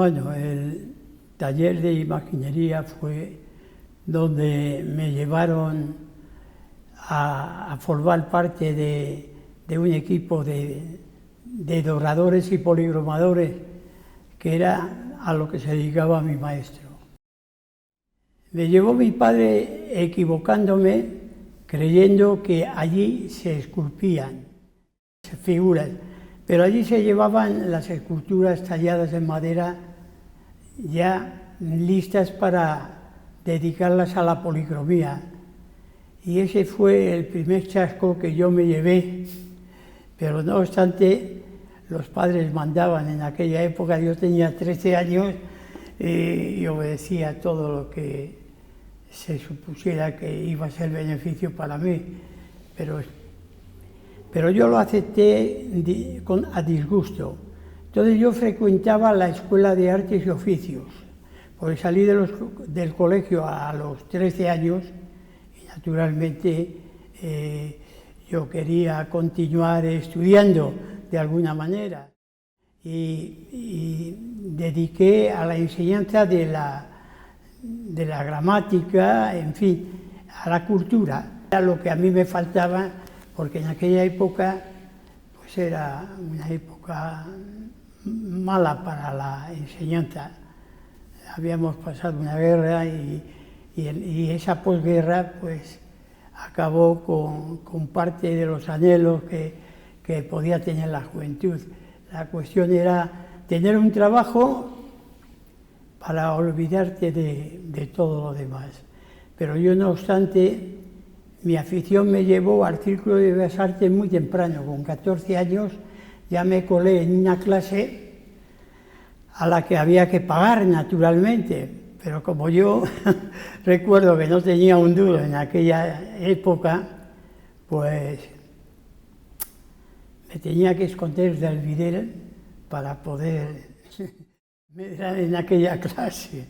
Bueno, el taller de imaginería fue donde me llevaron a formar parte de un equipo de doradores y policromadores, que era a lo que se dedicaba mi maestro. Me llevó mi padre equivocándome, creyendo que allí se esculpían figuras, pero allí se llevaban las esculturas talladas en madera ya listas para dedicarlas a la policromía. Y ese fue el primer chasco que yo me llevé, pero no obstante, los padres mandaban en aquella época. Yo tenía 13 años y obedecía todo lo que se supusiera que iba a ser beneficio para mí, pero yo lo acepté a disgusto. Entonces yo frecuentaba la Escuela de Artes y Oficios, porque salí del colegio a los 13 años y naturalmente yo quería continuar estudiando de alguna manera, y dediqué a la enseñanza de la gramática, en fin, a la cultura. Era lo que a mí me faltaba, porque en aquella época pues era una época mala para la enseñanza. Habíamos pasado una guerra y esa posguerra pues acabó con parte de los anhelos que podía tener la juventud. La cuestión era tener un trabajo para olvidarte de todo lo demás. Pero yo, no obstante, mi afición me llevó al Círculo de Bellas Artes muy temprano. Con 14 años ya me colé en una clase a la que había que pagar, naturalmente, pero como yo recuerdo que no tenía un duro en aquella época, pues me tenía que esconder del bidel para poder medrar en aquella clase.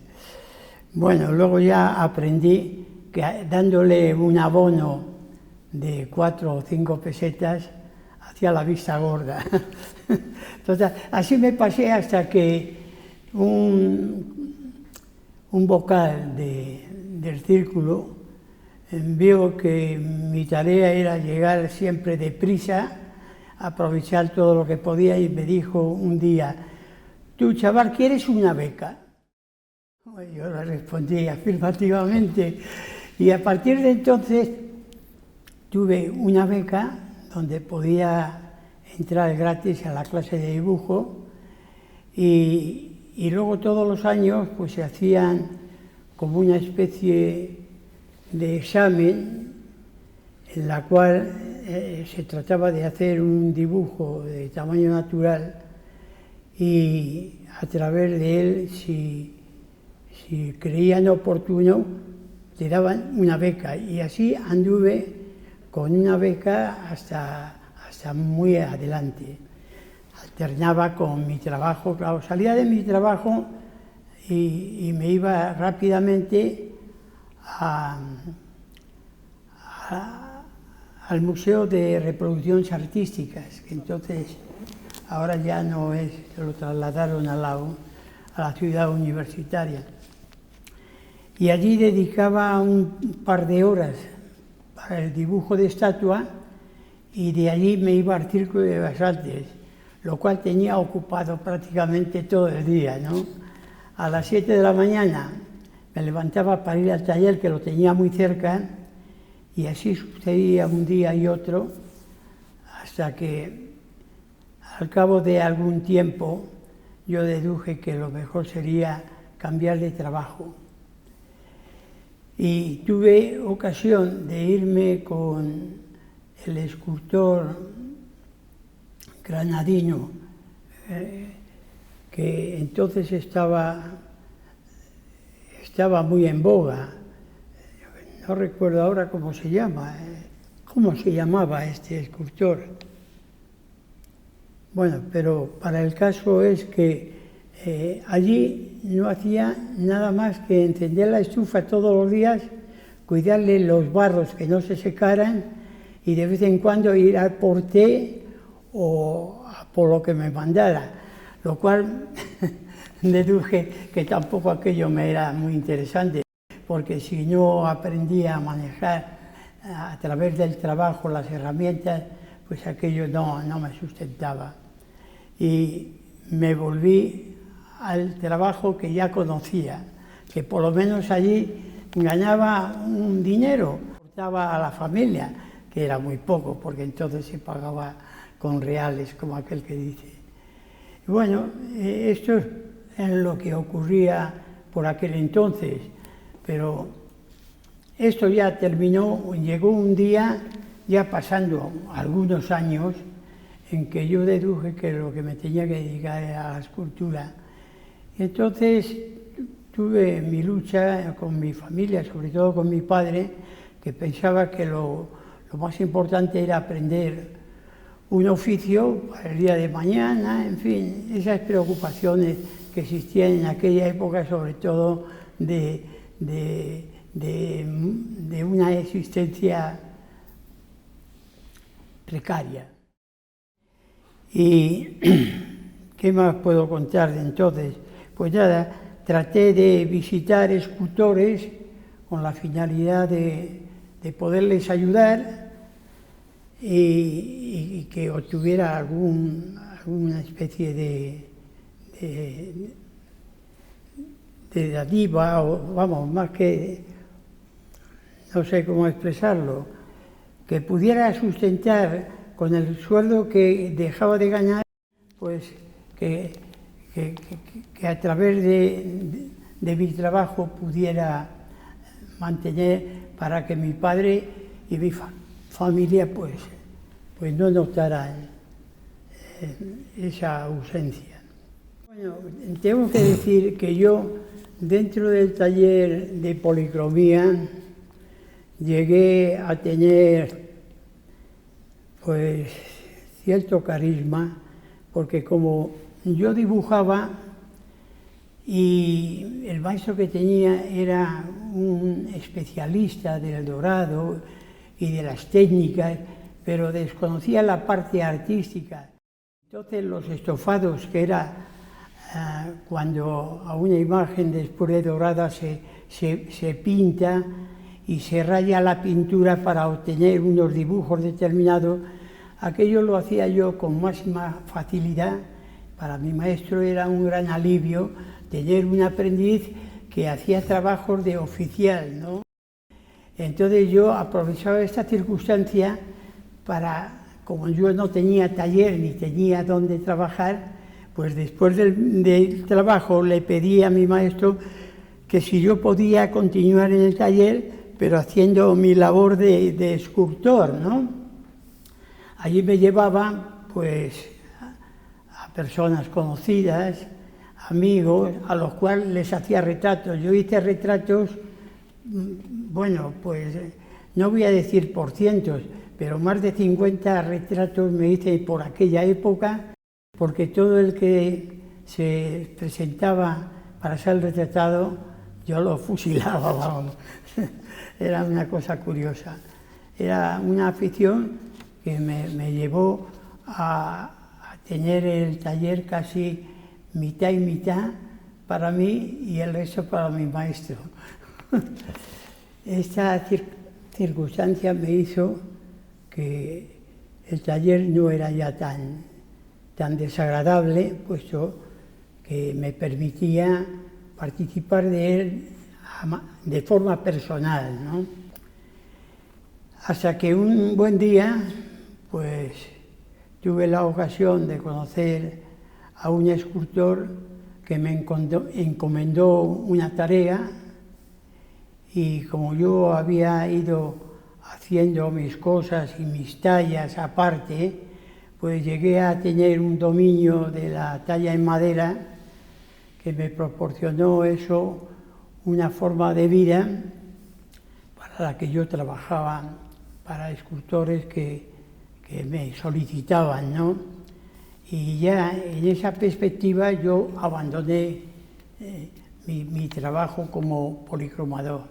Bueno, luego ya aprendí que dándole un abono de 4 o 5 pesetas hacía la vista gorda. Entonces, así me pasé hasta que un vocal del círculo vio que mi tarea era llegar siempre deprisa, aprovechar todo lo que podía, y me dijo un día: «Tú, chaval, ¿quieres una beca?». Yo le respondí afirmativamente, y a partir de entonces tuve una beca donde podía entrar gratis a la clase de dibujo, y luego todos los años pues se hacían como una especie de examen en la cual se trataba de hacer un dibujo de tamaño natural, y a través de él, si creían oportuno, te daban una beca, y así anduve con una beca hasta muy adelante. Alternaba con mi trabajo, claro, salía de mi trabajo y me iba rápidamente al Museo de Reproducciones Artísticas, que entonces ahora ya no es, lo trasladaron a la ciudad universitaria. Y allí dedicaba un par de horas para el dibujo de estatua, y de allí me iba al Círculo de Bellas Artes, lo cual tenía ocupado prácticamente todo el día, ¿no? A las 7 de la mañana me levantaba para ir al taller, que lo tenía muy cerca, y así sucedía un día y otro, hasta que al cabo de algún tiempo yo deduje que lo mejor sería cambiar de trabajo. Y tuve ocasión de irme con el escultor granadino, que entonces estaba muy en boga. No recuerdo ahora cómo se llamaba este escultor. Bueno, pero para el caso es que allí no hacía nada más que encender la estufa todos los días, cuidarle los barros que no se secaran, y de vez en cuando ir al porté o por lo que me mandara, lo cual deduje que tampoco aquello me era muy interesante, porque si no aprendía a manejar a través del trabajo las herramientas, pues aquello no me sustentaba. Y me volví al trabajo que ya conocía, que por lo menos allí ganaba un dinero, aportaba a la familia, que era muy poco, porque entonces se pagaba con reales, como aquel que dice. Y bueno, esto es lo que ocurría por aquel entonces, pero esto ya terminó, llegó un día, ya pasando algunos años, en que yo deduje que lo que me tenía que dedicar era a la escultura. Y entonces tuve mi lucha con mi familia, sobre todo con mi padre, que pensaba que lo más importante era aprender un oficio para el día de mañana, en fin, esas preocupaciones que existían en aquella época, sobre todo de una existencia precaria. ¿Y qué más puedo contar de entonces? Pues nada, traté de visitar escultores con la finalidad de poderles ayudar y que obtuviera alguna especie de dádiva, o vamos, más que, no sé cómo expresarlo, que pudiera sustentar con el sueldo que dejaba de ganar, pues que a través de mi trabajo pudiera mantener para que mi padre y mi familia pues no notaran esa ausencia. Bueno, tengo que decir que yo, dentro del taller de policromía, llegué a tener pues cierto carisma, porque como yo dibujaba y el maestro que tenía era un especialista del dorado y de las técnicas, pero desconocía la parte artística. Entonces los estofados, que era cuando a una imagen después de dorada se pinta y se raya la pintura para obtener unos dibujos determinados, aquello lo hacía yo con máxima facilidad. Para mi maestro era un gran alivio tener un aprendiz que hacía trabajos de oficial, ¿no? Entonces yo aprovechaba esta circunstancia para, como yo no tenía taller ni tenía dónde trabajar, pues después del trabajo le pedí a mi maestro que si yo podía continuar en el taller, pero haciendo mi labor de escultor, ¿no? Allí me llevaba, pues, a personas conocidas, amigos, a los cuales les hacía retratos. Yo hice retratos, bueno, pues, no voy a decir por cientos, pero más de 50 retratos me hice por aquella época, porque todo el que se presentaba para ser retratado, yo lo fusilaba, vamos. Era una cosa curiosa. Era una afición que me llevó a tener el taller casi mitad y mitad para mí y el resto para mi maestro. Esta circunstancia me hizo que el taller no era ya tan desagradable, puesto que me permitía participar de él de forma personal, ¿no? Hasta que un buen día, pues, tuve la ocasión de conocer a un escultor que me encomendó una tarea, y como yo había ido haciendo mis cosas y mis tallas aparte, pues llegué a tener un dominio de la talla en madera que me proporcionó eso una forma de vida para la que yo trabajaba para escultores que me solicitaban, ¿no? Y ya en esa perspectiva yo abandoné mi trabajo como policromador.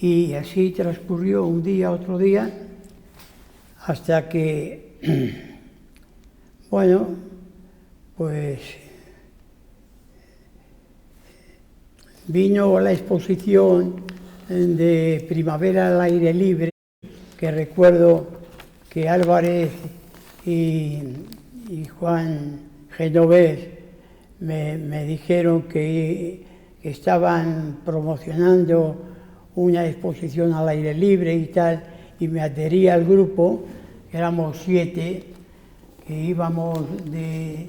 Y así transcurrió un día, otro día, hasta que, bueno, pues vino la exposición de Primavera al aire libre, que recuerdo que Álvarez y Juan Genovés me dijeron que estaban promocionando una exposición al aire libre y tal, y me adherí al grupo, éramos 7, que íbamos de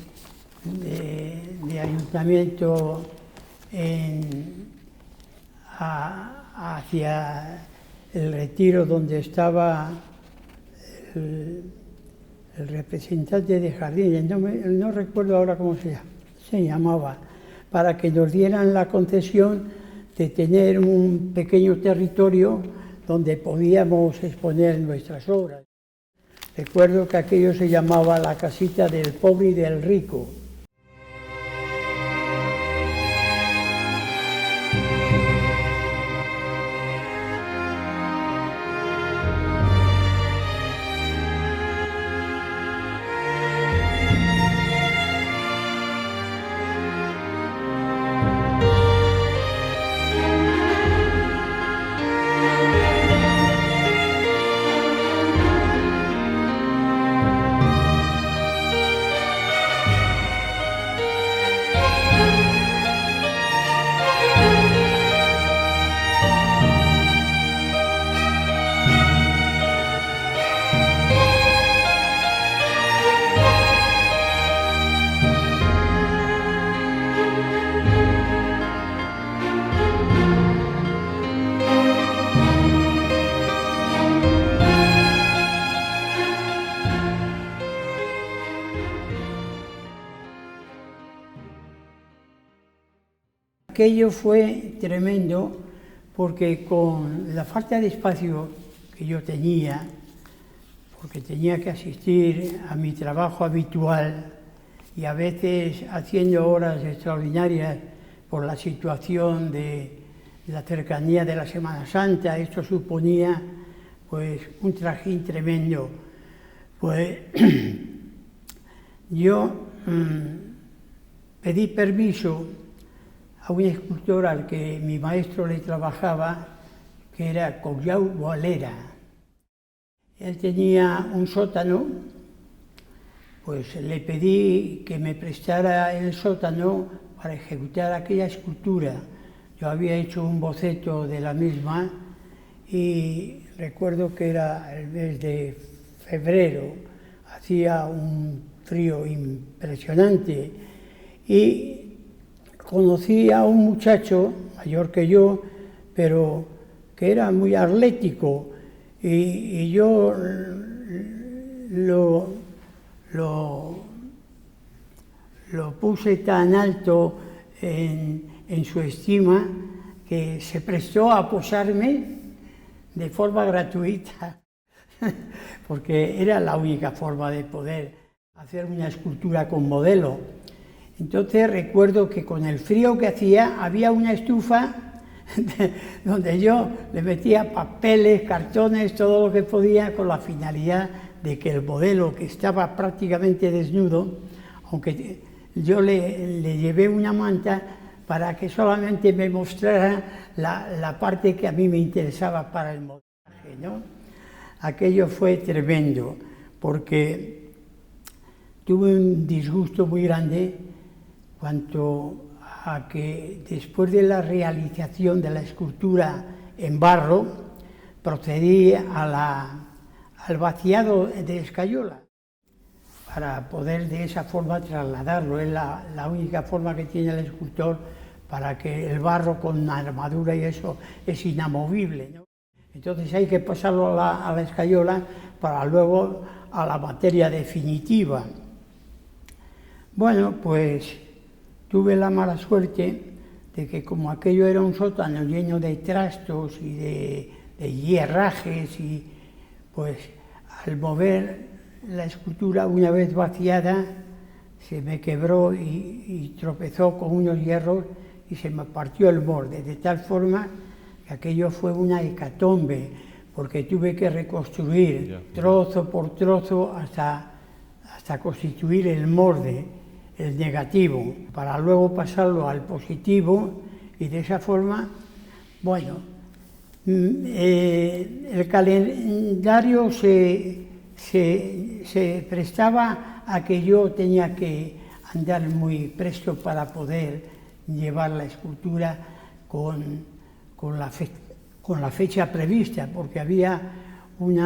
ayuntamiento hacia el retiro donde estaba el representante de jardines, no recuerdo ahora cómo se llamaba, para que nos dieran la concesión de tener un pequeño territorio donde podíamos exponer nuestras obras. Recuerdo que aquello se llamaba la casita del pobre y del rico. Aquello fue tremendo porque con la falta de espacio que yo tenía, porque tenía que asistir a mi trabajo habitual y a veces haciendo horas extraordinarias por la situación de la cercanía de la Semana Santa, esto suponía pues un trajín tremendo. Pues yo pedí permiso a un escultor al que mi maestro le trabajaba, que era Collau Boalera. Él tenía un sótano, pues le pedí que me prestara el sótano para ejecutar aquella escultura. Yo había hecho un boceto de la misma y recuerdo que era el mes de febrero, hacía un frío impresionante y conocí a un muchacho mayor que yo, pero que era muy atlético y yo lo puse tan alto en su estima que se prestó a posarme de forma gratuita, porque era la única forma de poder hacer una escultura con modelo. Entonces recuerdo que con el frío que hacía había una estufa donde yo le metía papeles, cartones, todo lo que podía con la finalidad de que el modelo, que estaba prácticamente desnudo, aunque yo le llevé una manta para que solamente me mostrara la parte que a mí me interesaba para el modelaje, ¿no? Aquello fue tremendo, porque tuve un disgusto muy grande cuanto a que después de la realización de la escultura en barro, procedí al vaciado de escayola para poder de esa forma trasladarlo. Es la única forma que tiene el escultor para que el barro con armadura y eso es inamovible, ¿no? Entonces hay que pasarlo a la escayola para luego a la materia definitiva. Bueno, pues tuve la mala suerte de que como aquello era un sótano lleno de trastos y de hierrajes, y pues al mover la escultura una vez vaciada se me quebró y tropezó con unos hierros y se me partió el borde, de tal forma que aquello fue una hecatombe, porque tuve que reconstruir trozo por trozo hasta constituir el molde, el negativo, para luego pasarlo al positivo Y de esa forma, bueno, el calendario se prestaba a que yo tenía que andar muy presto para poder llevar la escultura con la fecha prevista, porque había un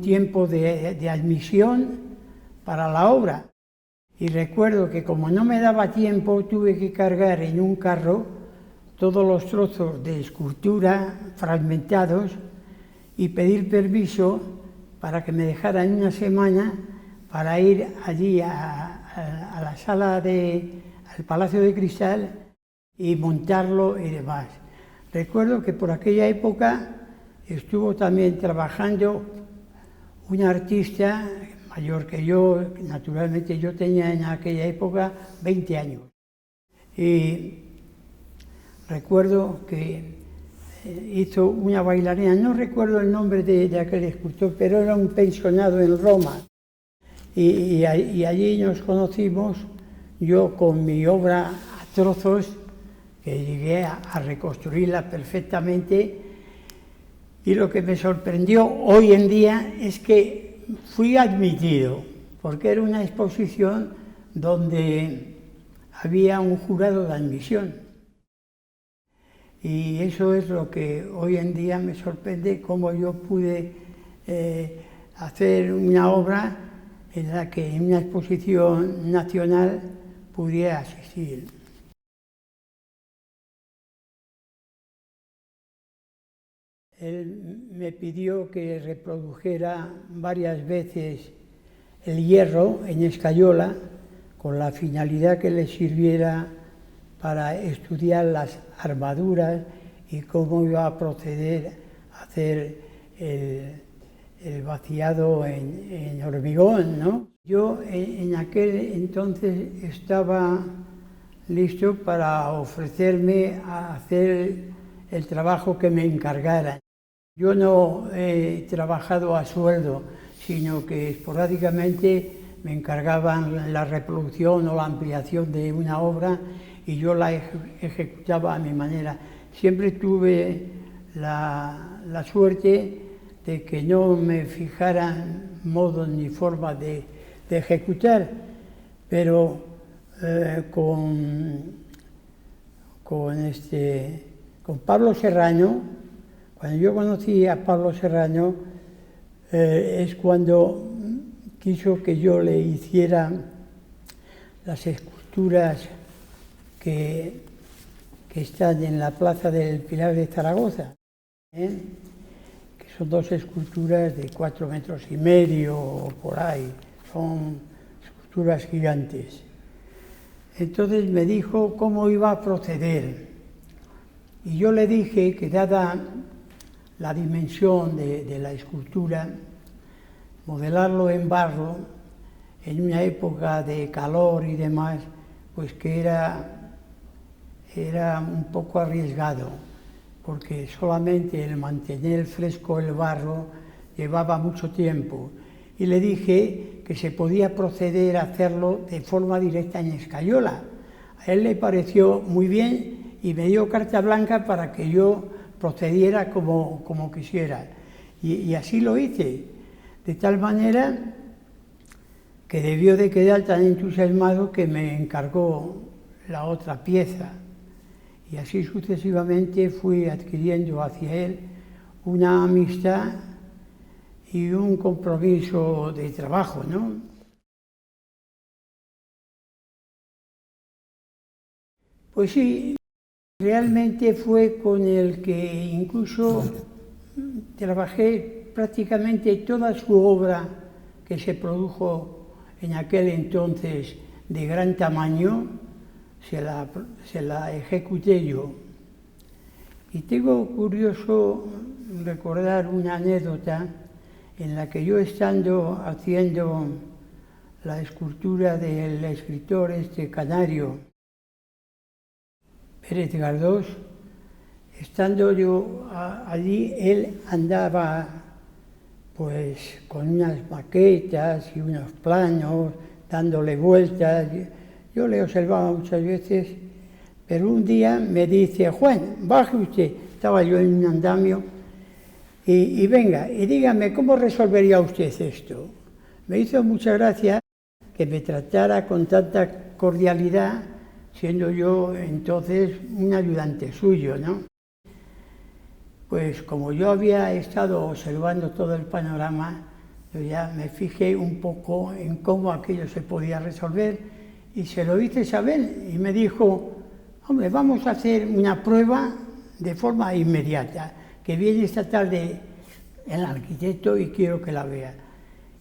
tiempo de admisión para la obra. Y recuerdo que como no me daba tiempo, tuve que cargar en un carro todos los trozos de escultura fragmentados y pedir permiso para que me dejaran una semana para ir allí a la sala al Palacio de Cristal y montarlo y demás. Recuerdo que por aquella época estuvo también trabajando un artista mayor que yo, naturalmente yo tenía en aquella época 20 años. Y recuerdo que hizo una bailarina, no recuerdo el nombre de aquel escultor, pero era un pensionado en Roma. Y allí nos conocimos, yo con mi obra a trozos, que llegué a reconstruirla perfectamente. Y lo que me sorprendió hoy en día es que fui admitido, porque era una exposición donde había un jurado de admisión. Y eso es lo que hoy en día me sorprende, cómo yo pude hacer una obra en la que en una exposición nacional pudiera asistir. Él me pidió que reprodujera varias veces el hierro en escayola con la finalidad que le sirviera para estudiar las armaduras y cómo iba a proceder a hacer el vaciado en hormigón, ¿no? Yo en aquel entonces estaba listo para ofrecerme a hacer el trabajo que me encargaran. Yo no he trabajado a sueldo, sino que esporádicamente me encargaban la reproducción o la ampliación de una obra y yo la ejecutaba a mi manera. Siempre tuve la suerte de que no me fijaran modos ni formas de ejecutar, pero con Pablo Serrano, cuando yo conocí a Pablo Serrano, es cuando quiso que yo le hiciera las esculturas que están en la Plaza del Pilar de Zaragoza, que son dos esculturas de 4,5 metros o por ahí, son esculturas gigantes. Entonces me dijo cómo iba a proceder y yo le dije que dada la dimensión de la escultura, modelarlo en barro en una época de calor y demás, pues que era un poco arriesgado, porque solamente el mantener fresco el barro llevaba mucho tiempo. Y le dije que se podía proceder a hacerlo de forma directa en escayola. A él le pareció muy bien y me dio carta blanca para que yo procediera como quisiera. Y así lo hice, de tal manera que debió de quedar tan entusiasmado que me encargó la otra pieza. Y así sucesivamente fui adquiriendo hacia él una amistad y un compromiso de trabajo, ¿no? Pues sí, realmente fue con el que incluso trabajé prácticamente toda su obra que se produjo en aquel entonces de gran tamaño, se la ejecuté yo. Y tengo curioso recordar una anécdota en la que yo estando haciendo la escultura del escritor canario Pérez Galdós, estando yo allí, él andaba pues con unas maquetas y unos planos, dándole vueltas. Yo le observaba muchas veces, pero un día me dice, Juan, baje usted. Estaba yo en un andamio, y venga, y dígame, ¿cómo resolvería usted esto? Me hizo mucha gracia que me tratara con tanta cordialidad, siendo yo entonces un ayudante suyo, ¿no? Pues como yo había estado observando todo el panorama, yo ya me fijé un poco en cómo aquello se podía resolver y se lo hice saber y me dijo, hombre, vamos a hacer una prueba de forma inmediata, que viene esta tarde el arquitecto y quiero que la vea.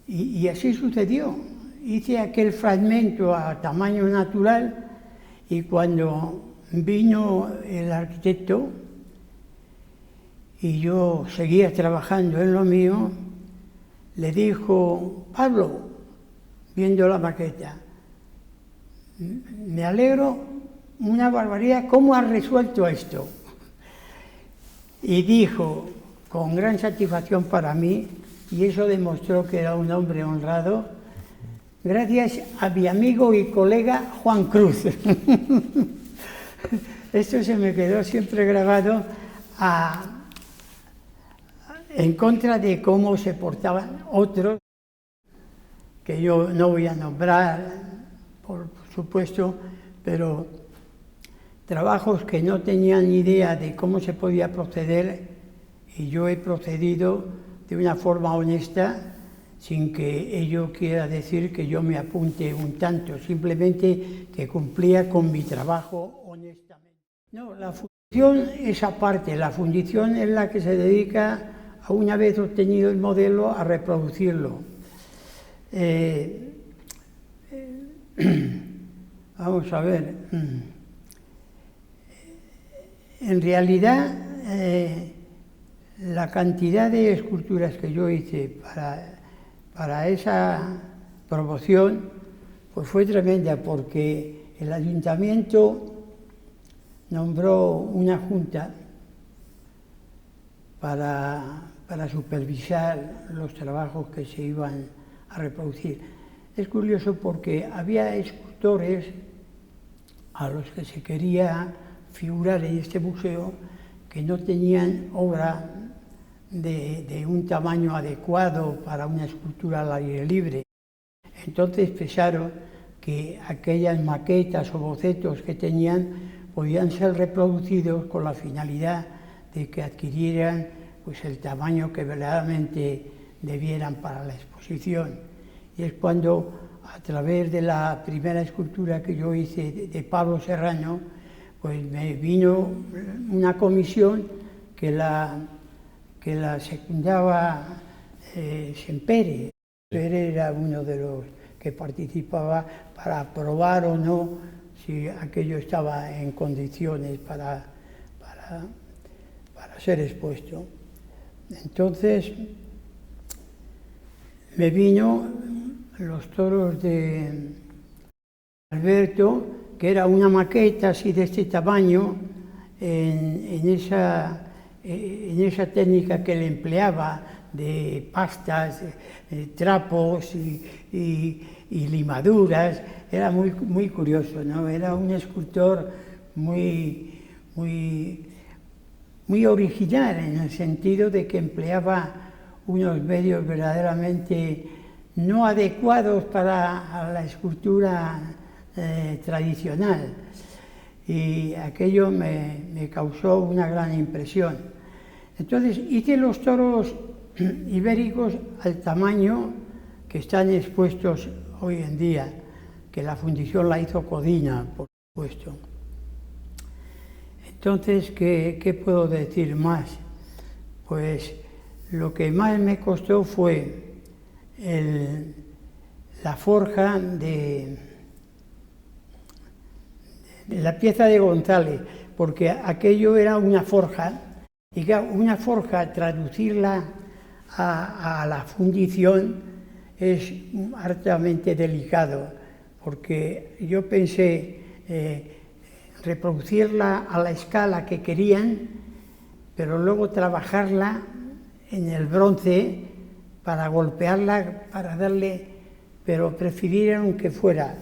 Y así sucedió. Hice aquel fragmento a tamaño natural y cuando vino el arquitecto y yo seguía trabajando en lo mío, le dijo, Pablo, viendo la maqueta, me alegro una barbaridad, ¿cómo has resuelto esto? Y dijo, con gran satisfacción para mí, y eso demostró que era un hombre honrado, gracias a mi amigo y colega Juan Cruz. Esto se me quedó siempre grabado en contra de cómo se portaban otros, que yo no voy a nombrar, por supuesto, pero trabajos que no tenían ni idea de cómo se podía proceder, y yo he procedido de una forma honesta, sin que ello quiera decir que yo me apunte un tanto, simplemente que cumplía con mi trabajo honestamente. No, la fundición es aparte, la fundición es la que se dedica a, una vez obtenido el modelo, a reproducirlo. Vamos a ver. En realidad, la cantidad de esculturas que yo hice para esa promoción pues fue tremenda, porque el ayuntamiento nombró una junta para supervisar los trabajos que se iban a reproducir. Es curioso porque había escultores a los que se quería figurar en este museo que no tenían obra de un tamaño adecuado para una escultura al aire libre. Entonces pensaron que aquellas maquetas o bocetos que tenían podían ser reproducidos con la finalidad de que adquirieran pues, el tamaño que verdaderamente debieran para la exposición. Y es cuando, a través de la primera escultura que yo hice de Pablo Serrano, pues me vino una comisión que la secundaba Sempere. Sempere era uno de los que participaba para aprobar o no si aquello estaba en condiciones para ser expuesto. Entonces me vino los toros de Alberto, que era una maqueta así de este tamaño, en esa técnica que él empleaba de pastas, trapos y limaduras. Era muy curioso, ¿no? Era un escultor muy original, en el sentido de que empleaba unos medios verdaderamente no adecuados para la escultura tradicional. Y aquello me causó una gran impresión. Entonces hice los toros ibéricos al tamaño que están expuestos hoy en día, que la fundición la hizo Codina, por supuesto. Entonces, ¿qué puedo decir más? Pues lo que más me costó fue la forja de la pieza de González, porque aquello era una forja, y una forja, traducirla a la fundición es hartamente delicado, porque yo pensé reproducirla a la escala que querían, pero luego trabajarla en el bronce para golpearla, para darle, pero prefirieron que fuera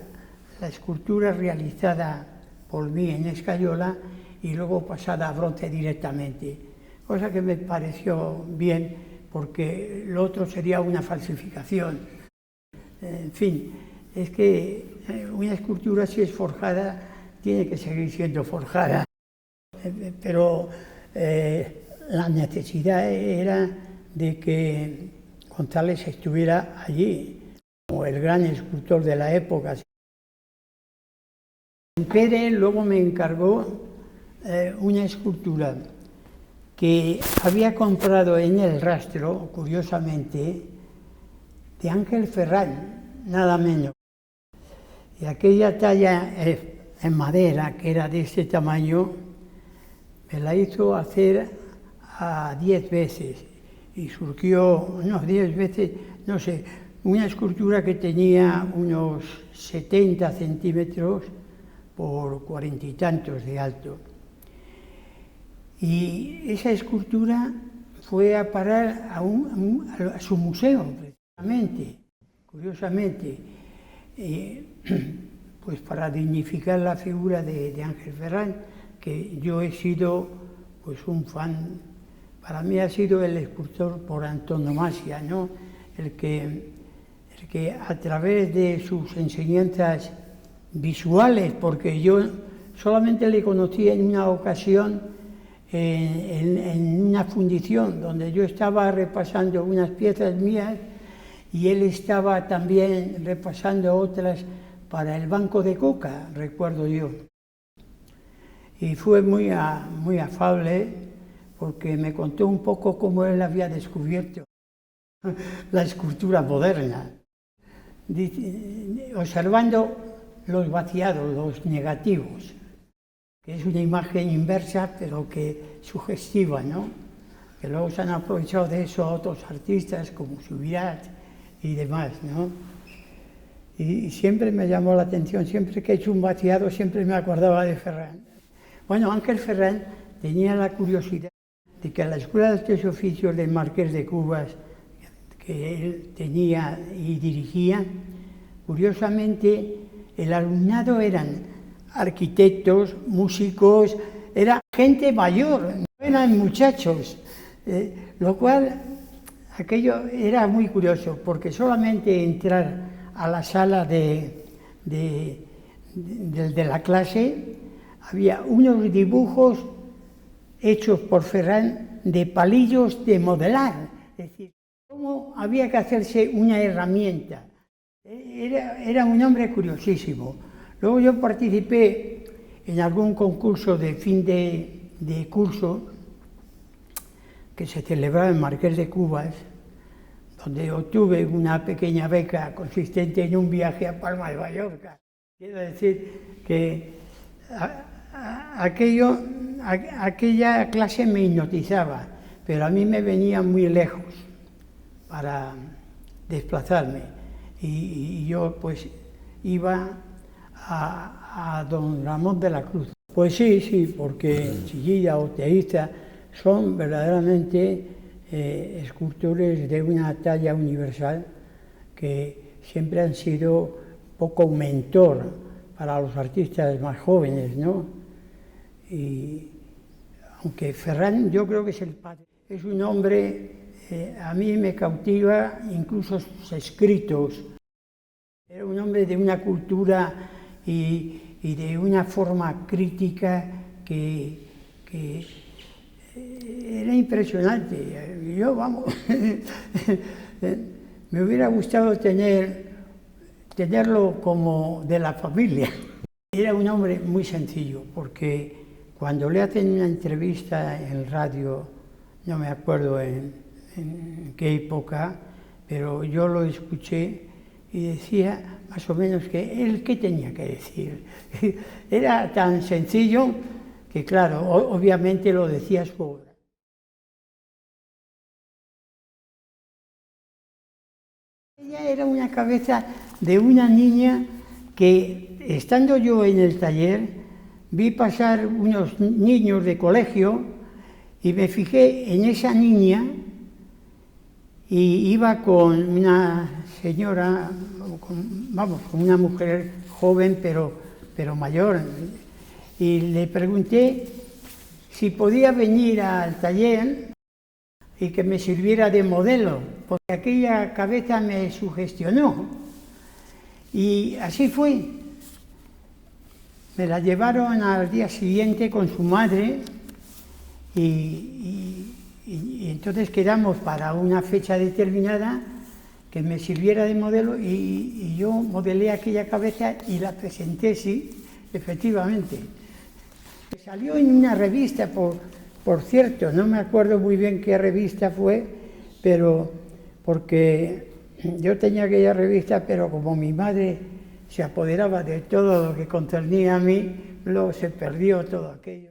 la escultura realizada por mí en escayola y luego pasada a bronce directamente, cosa que me pareció bien porque lo otro sería una falsificación. En fin, es que una escultura si es forjada tiene que seguir siendo forjada, pero la necesidad era de que González estuviera allí, como el gran escultor de la época. Pérez luego me encargó una escultura que había comprado en El Rastro, curiosamente, de Ángel Ferrán, nada menos. Y aquella talla en madera, que era de este tamaño, me la hizo hacer a 10 veces. Y surgió, no, 10 veces, no sé, una escultura que tenía unos 70 centímetros por 40 y tantos de alto. Y esa escultura fue a parar a su museo, precisamente, curiosamente, pues para dignificar la figura de Ángel Ferrán, que yo he sido pues un fan, para mí ha sido el escultor por antonomasia, ¿no? El que a través de sus enseñanzas visuales, porque yo solamente le conocí en una ocasión en una fundición donde yo estaba repasando unas piezas mías y él estaba también repasando otras para el Banco de Coca, recuerdo yo. Y fue muy afable porque me contó un poco cómo él había descubierto la escultura moderna, observando los vaciados, los negativos, que es una imagen inversa, pero que sugestiva, ¿no? Que luego se han aprovechado de eso otros artistas como Subirat y demás, ¿no? Y siempre me llamó la atención, siempre que he hecho un vaciado, siempre me acordaba de Ferrán. Bueno, Ángel Ferrán tenía la curiosidad de que a la Escuela de Artes y Oficios del Marqués de Cubas, que él tenía y dirigía, curiosamente el alumnado eran arquitectos, músicos, era gente mayor, no eran muchachos, lo cual aquello era muy curioso, porque solamente entrar a la sala de la clase había unos dibujos hechos por Ferrán de palillos de modelar, es decir, cómo había que hacerse una herramienta. Era un hombre curiosísimo. Luego yo participé en algún concurso de fin de curso que se celebraba en Marqués de Cubas, donde obtuve una pequeña beca consistente en un viaje a Palma de Mallorca. Quiero decir que aquella clase me hipnotizaba, pero a mí me venía muy lejos para desplazarme. Y yo pues iba a don Ramón de la Cruz. Pues sí, porque Chillida o Teísta son verdaderamente escultores de una talla universal que siempre han sido un poco un mentor para los artistas más jóvenes, ¿no? Y aunque Ferrán yo creo que es el padre, es un hombre, a mí me cautiva incluso sus escritos. Era un hombre de una cultura y de una forma crítica que era impresionante. Yo, vamos, me hubiera gustado tenerlo como de la familia. Era un hombre muy sencillo, porque cuando le hacen una entrevista en radio, no me acuerdo en qué época, pero yo lo escuché y decía más o menos que él qué tenía que decir. Era tan sencillo que, claro, obviamente lo decía su obra. Ella era una cabeza de una niña que, estando yo en el taller, vi pasar unos niños de colegio y me fijé en esa niña y iba con una señora, vamos, con una mujer joven pero mayor. Y le pregunté si podía venir al taller y que me sirviera de modelo, porque aquella cabeza me sugestionó. Y así fue. Me la llevaron al día siguiente con su madre y entonces quedamos para una fecha determinada que me sirviera de modelo y yo modelé aquella cabeza y la presenté, sí, efectivamente. Salió en una revista, por cierto, no me acuerdo muy bien qué revista fue, pero porque yo tenía aquella revista, pero como mi madre se apoderaba de todo lo que concernía a mí, luego se perdió todo aquello.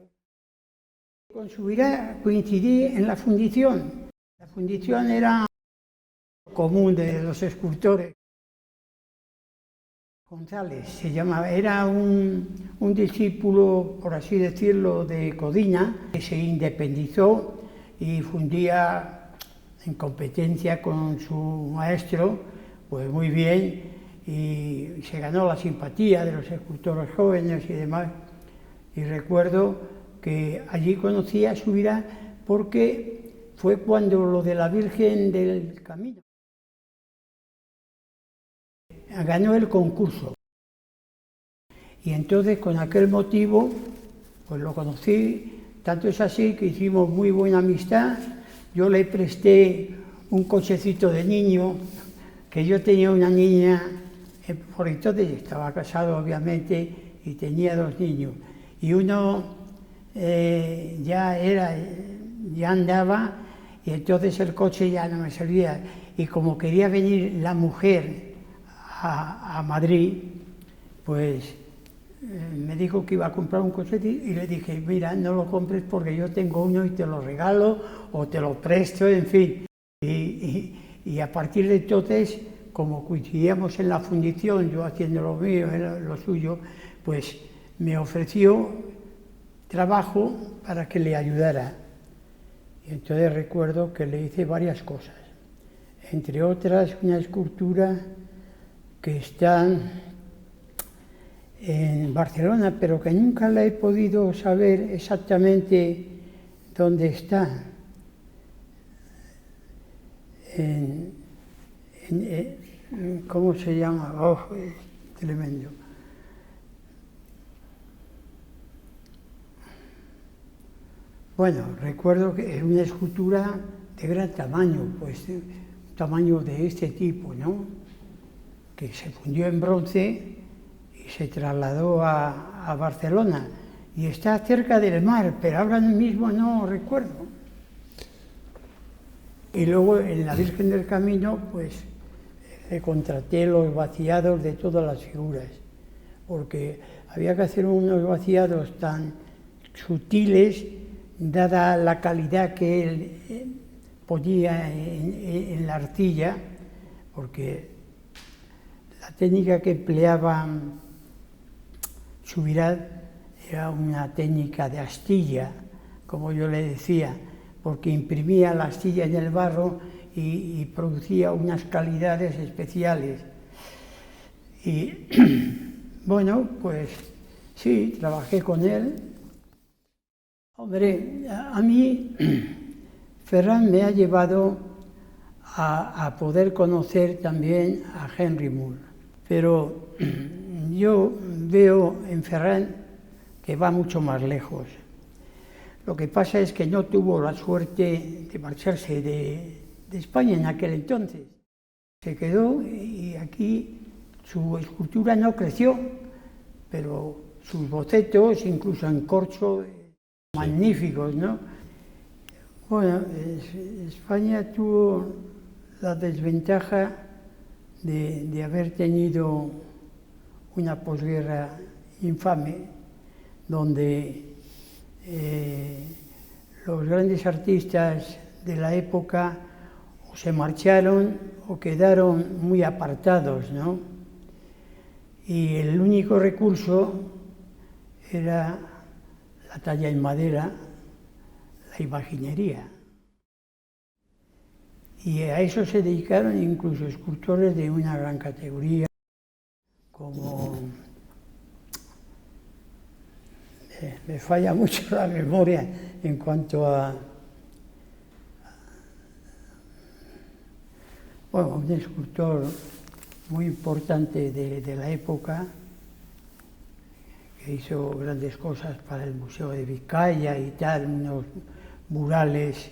Con Subirá coincidí en la fundición. La fundición era común de los escultores. González se llamaba, era un discípulo, por así decirlo, de Codina, que se independizó y fundía en competencia con su maestro, pues muy bien, y se ganó la simpatía de los escultores jóvenes y demás. Y recuerdo que allí conocí a Subirá porque fue cuando lo de la Virgen del Camino. Ganó el concurso. Y entonces con aquel motivo, pues lo conocí, tanto es así que hicimos muy buena amistad. Yo le presté un cochecito de niño, que yo tenía una niña, por entonces estaba casado obviamente y tenía 2 niños. Y uno ya andaba y entonces el coche ya no me servía. Y como quería venir la mujer a Madrid, pues me dijo que iba a comprar un coche y le dije, mira, no lo compres porque yo tengo uno y te lo regalo o te lo presto, en fin. Y a partir de entonces, como coincidíamos en la fundición, yo haciendo lo mío, lo suyo, pues me ofreció trabajo para que le ayudara. Y entonces recuerdo que le hice varias cosas, entre otras una escultura que está en Barcelona, pero que nunca la he podido saber exactamente dónde está. ¿Cómo se llama? Oh, es tremendo. Bueno, recuerdo que es una escultura de gran tamaño, pues un tamaño de este tipo, ¿no? Que se fundió en bronce y se trasladó a Barcelona. Y está cerca del mar, pero ahora mismo no recuerdo. Y luego en la Virgen del Camino, pues le contraté los vaciados de todas las figuras, porque había que hacer unos vaciados tan sutiles, dada la calidad que él ponía en la arcilla, porque la técnica que empleaba Subirá era una técnica de astilla, como yo le decía, porque imprimía la astilla en el barro y producía unas calidades especiales. Y bueno, pues sí, trabajé con él. Hombre, a mí Ferran me ha llevado a poder conocer también a Henry Moore, pero yo veo en Ferran que va mucho más lejos. Lo que pasa es que no tuvo la suerte de marcharse de España en aquel entonces. Se quedó y aquí su escultura no creció, pero sus bocetos, incluso en corcho, magníficos, ¿no? Bueno, España tuvo la desventaja de haber tenido una posguerra infame, donde los grandes artistas de la época o se marcharon o quedaron muy apartados, ¿no? Y el único recurso era la talla en madera, la imaginería. Y a eso se dedicaron incluso escultores de una gran categoría. como me falla mucho la memoria en cuanto a, bueno, un escultor muy importante de la época, que hizo grandes cosas para el Museo de Vizcaya y tal, unos murales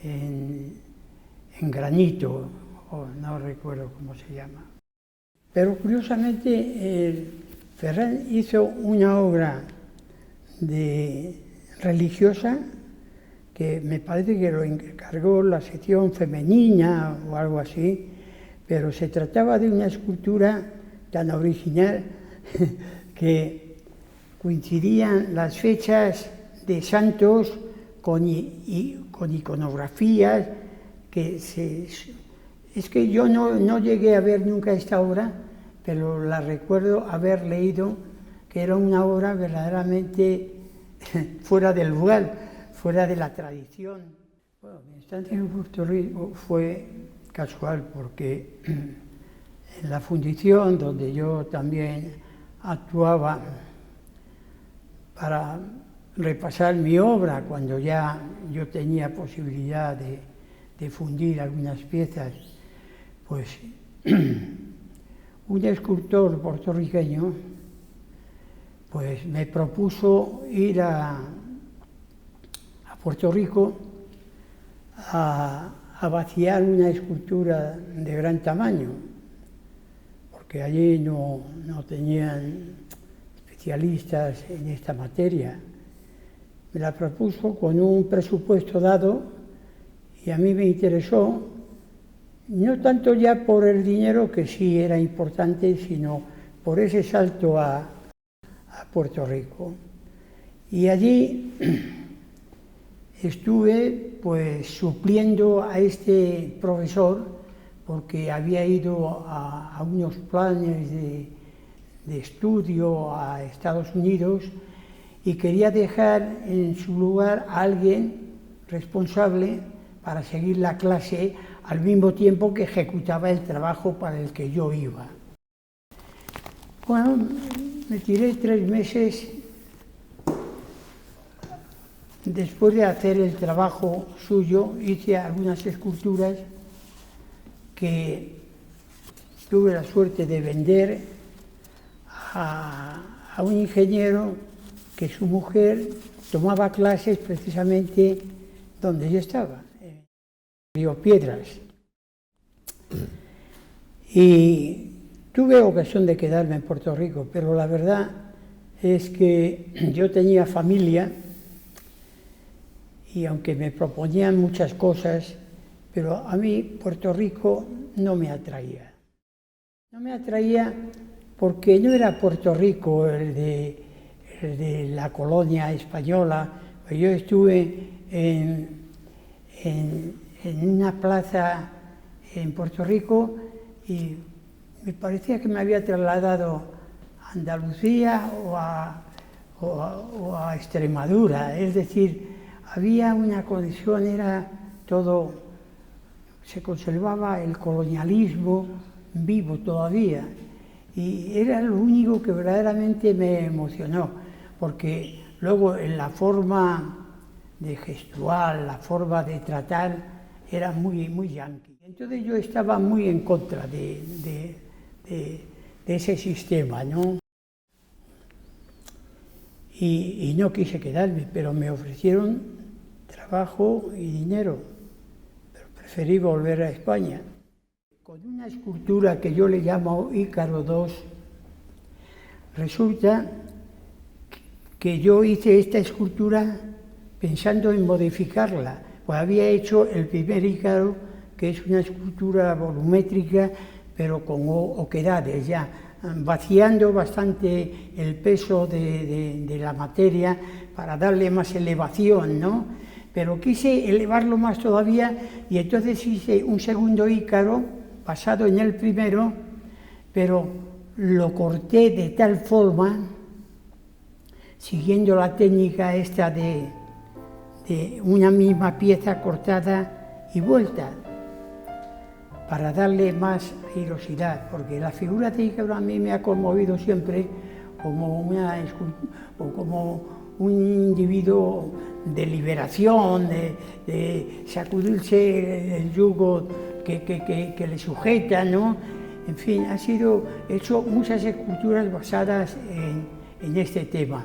en granito, o no recuerdo cómo se llama. Pero curiosamente Ferran hizo una obra religiosa que me parece que lo encargó la sección femenina o algo así, pero se trataba de una escultura tan original que coincidían las fechas de santos con iconografías que es que yo no llegué a ver nunca esta obra, pero la recuerdo haber leído que era una obra verdaderamente fuera del lugar, fuera de la tradición. Bueno, mi estancia en Puerto Rico fue casual porque en la fundición donde yo también actuaba para repasar mi obra cuando ya yo tenía posibilidad de fundir algunas piezas, pues un escultor puertorriqueño pues me propuso ir a Puerto Rico a vaciar una escultura de gran tamaño, porque allí no tenían especialistas en esta materia. Me la propuso con un presupuesto dado y a mí me interesó, no tanto ya por el dinero, que sí era importante, sino por ese salto a Puerto Rico. Y allí estuve pues supliendo a este profesor porque había ido a unos planes de estudio a Estados Unidos y quería dejar en su lugar a alguien responsable para seguir la clase al mismo tiempo que ejecutaba el trabajo para el que yo iba. Bueno, me tiré 3 meses después de hacer el trabajo suyo, hice algunas esculturas que tuve la suerte de vender a un ingeniero que su mujer tomaba clases precisamente donde yo estaba, en Río Piedras. Y tuve ocasión de quedarme en Puerto Rico, pero la verdad es que yo tenía familia y aunque me proponían muchas cosas, pero a mí Puerto Rico no me atraía. No me atraía porque no era Puerto Rico el de la colonia española. Yo estuve en una plaza en Puerto Rico y me parecía que me había trasladado a Andalucía o a Extremadura, es decir, había una condición, era todo, se conservaba el colonialismo vivo todavía, y era lo único que verdaderamente me emocionó, porque luego en la forma de gestual, la forma de tratar, era muy yanqui. Entonces yo estaba muy en contra de ese sistema, ¿no? Y no quise quedarme, pero me ofrecieron trabajo y dinero, pero preferí volver a España. Con una escultura que yo le llamo Ícaro II, resulta que yo hice esta escultura pensando en modificarla, pues había hecho el primer Ícaro, que es una escultura volumétrica, pero con oquedades ya, vaciando bastante el peso de la materia para darle más elevación, ¿no? Pero quise elevarlo más todavía y entonces hice un segundo Ícaro basado en el primero, pero lo corté de tal forma, siguiendo la técnica esta de una misma pieza cortada y vuelta. para darle más airosidad, porque la figura de Ícaro a mí me ha conmovido siempre como un individuo de liberación, de sacudirse el yugo que le sujeta, ¿no? En fin, ha sido hecho muchas esculturas basadas en este tema.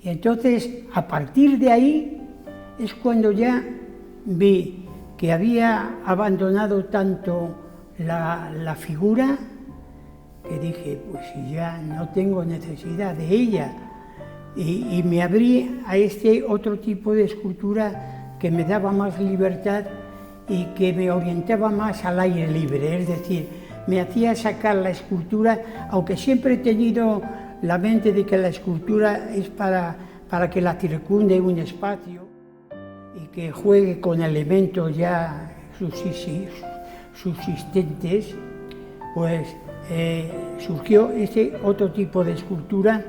Y entonces, a partir de ahí, es cuando ya vi que había abandonado tanto la figura, que dije, pues ya no tengo necesidad de ella. Y me abrí a este otro tipo de escultura que me daba más libertad y que me orientaba más al aire libre, es decir, me hacía sacar la escultura, aunque siempre he tenido la mente de que la escultura es para que la circunde un espacio y que juegue con elementos ya subsistentes, pues surgió este otro tipo de escultura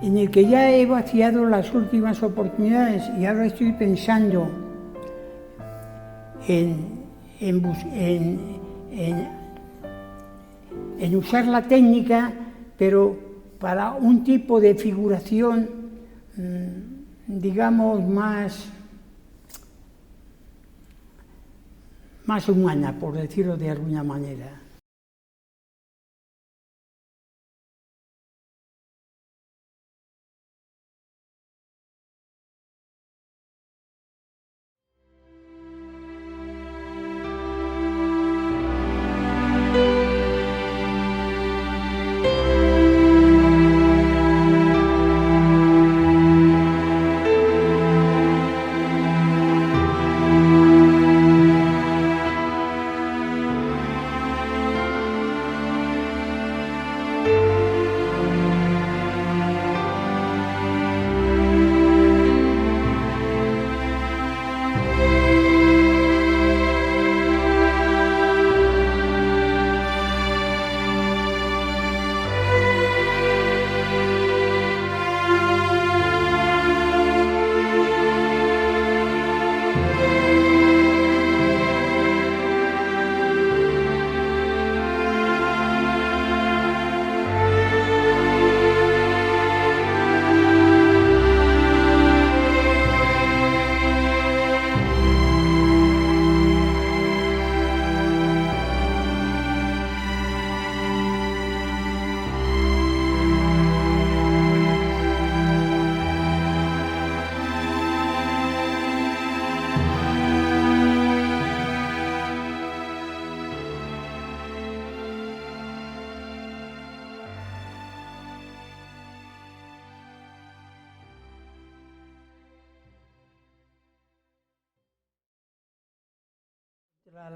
en el que ya he vaciado las últimas oportunidades y ahora estoy pensando en usar la técnica, pero para un tipo de figuración, digamos, más humana, por decirlo de alguna manera.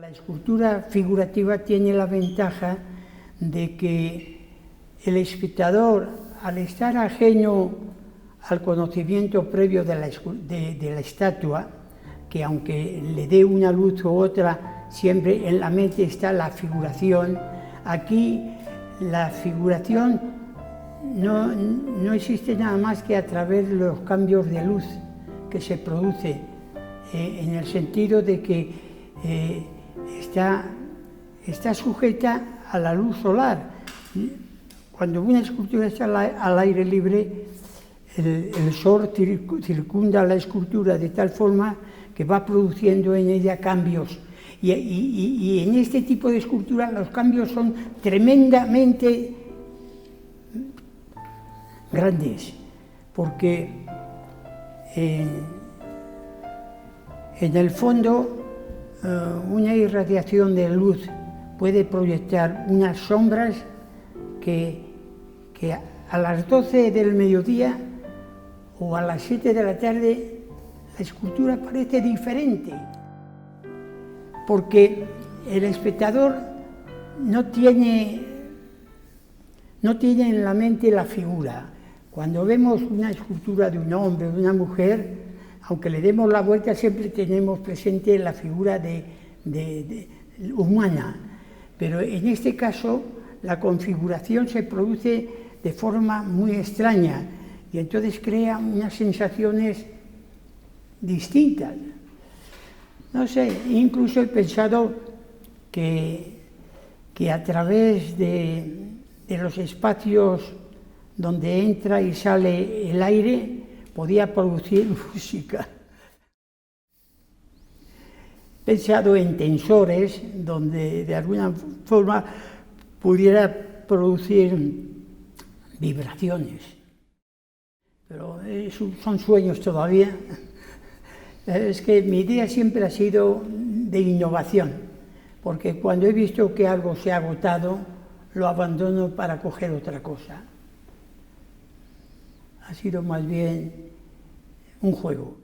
La escultura figurativa tiene la ventaja de que el espectador, al estar ajeno al conocimiento previo de la estatua, que aunque le dé una luz u otra, siempre en la mente está la figuración, aquí la figuración no existe nada más que a través de los cambios de luz que se produce, en el sentido de que está sujeta a la luz solar. Cuando una escultura está al aire libre, el sol circunda la escultura de tal forma que va produciendo en ella cambios. Y en este tipo de escultura los cambios son tremendamente grandes, porque en el fondo una irradiación de luz puede proyectar unas sombras que a las 12 del mediodía o a las 7 de la tarde la escultura parece diferente, porque el espectador no tiene en la mente la figura. Cuando vemos una escultura de un hombre o de una mujer, aunque le demos la vuelta, siempre tenemos presente la figura humana, pero en este caso la configuración se produce de forma muy extraña y entonces crea unas sensaciones distintas. No sé, incluso he pensado que a través de los espacios donde entra y sale el aire podía producir música. He pensado en tensores donde de alguna forma pudiera producir vibraciones. Pero son sueños todavía. Es que mi idea siempre ha sido de innovación, porque cuando he visto que algo se ha agotado, lo abandono para coger otra cosa. Ha sido más bien un juego.